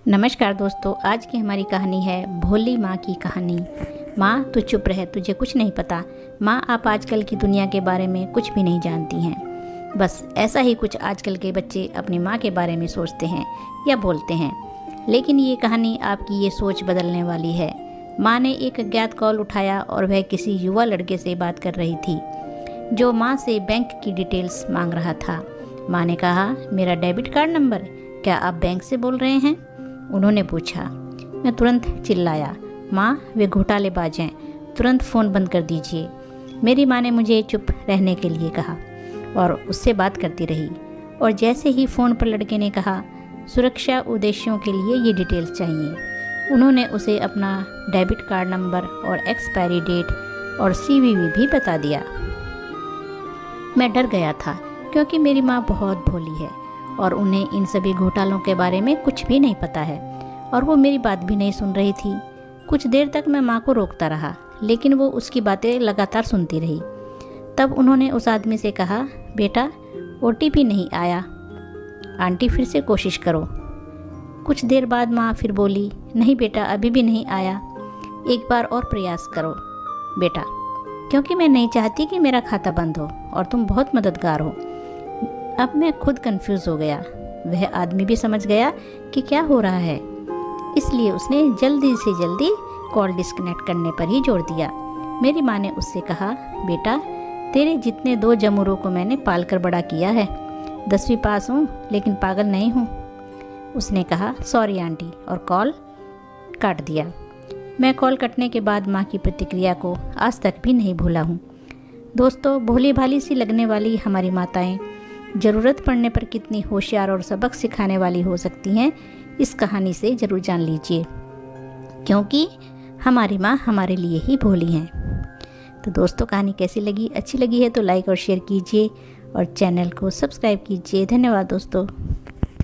नमस्कार दोस्तों, आज की हमारी कहानी है भोली माँ की कहानी। माँ तू चुप रह, तुझे कुछ नहीं पता। माँ आप आजकल की दुनिया के बारे में कुछ भी नहीं जानती हैं। बस ऐसा ही कुछ आजकल के बच्चे अपनी माँ के बारे में सोचते हैं या बोलते हैं, लेकिन ये कहानी आपकी ये सोच बदलने वाली है। माँ ने एक अज्ञात कॉल उठाया और वह किसी युवा लड़के से बात कर रही थी जो माँ से बैंक की डिटेल्स मांग रहा था। माँ ने कहा, मेरा डेबिट कार्ड नंबर, क्या आप बैंक से बोल रहे हैं? उन्होंने पूछा। मैं तुरंत चिल्लाया, माँ वे घोटालेबाज हैं, तुरंत फ़ोन बंद कर दीजिए। मेरी माँ ने मुझे चुप रहने के लिए कहा और उससे बात करती रही। और जैसे ही फ़ोन पर लड़के ने कहा, सुरक्षा उद्देश्यों के लिए ये डिटेल्स चाहिए, उन्होंने उसे अपना डेबिट कार्ड नंबर और एक्सपायरी डेट और CVV भी बता दिया। मैं डर गया था क्योंकि मेरी माँ बहुत भोली है और उन्हें इन सभी घोटालों के बारे में कुछ भी नहीं पता है, और वो मेरी बात भी नहीं सुन रही थी। कुछ देर तक मैं माँ को रोकता रहा, लेकिन वो उसकी बातें लगातार सुनती रही। तब उन्होंने उस आदमी से कहा, बेटा OTP नहीं आया, आंटी फिर से कोशिश करो। कुछ देर बाद माँ फिर बोली, नहीं बेटा अभी भी नहीं आया, एक बार और प्रयास करो बेटा, क्योंकि मैं नहीं चाहती कि मेरा खाता बंद हो और तुम बहुत मददगार हो। अब मैं खुद कंफ्यूज हो गया। वह आदमी भी समझ गया कि क्या हो रहा है, इसलिए उसने जल्दी से जल्दी कॉल डिस्कनेक्ट करने पर ही जोर दिया। मेरी माँ ने उससे कहा, बेटा तेरे जितने 2 जमुरों को मैंने पाल कर बड़ा किया है। 10वीं पास हूँ लेकिन पागल नहीं हूँ। उसने कहा, सॉरी आंटी, और कॉल काट दिया। मैं कॉल कटने के बाद माँ की प्रतिक्रिया को आज तक भी नहीं भूला हूँ। दोस्तों, भोली भाली सी लगने वाली हमारी माताएं ज़रूरत पड़ने पर कितनी होशियार और सबक सिखाने वाली हो सकती हैं, इस कहानी से ज़रूर जान लीजिए, क्योंकि हमारी माँ हमारे लिए ही भोली हैं। तो दोस्तों, कहानी कैसी लगी? अच्छी लगी है तो लाइक और शेयर कीजिए और चैनल को सब्सक्राइब कीजिए। धन्यवाद दोस्तों।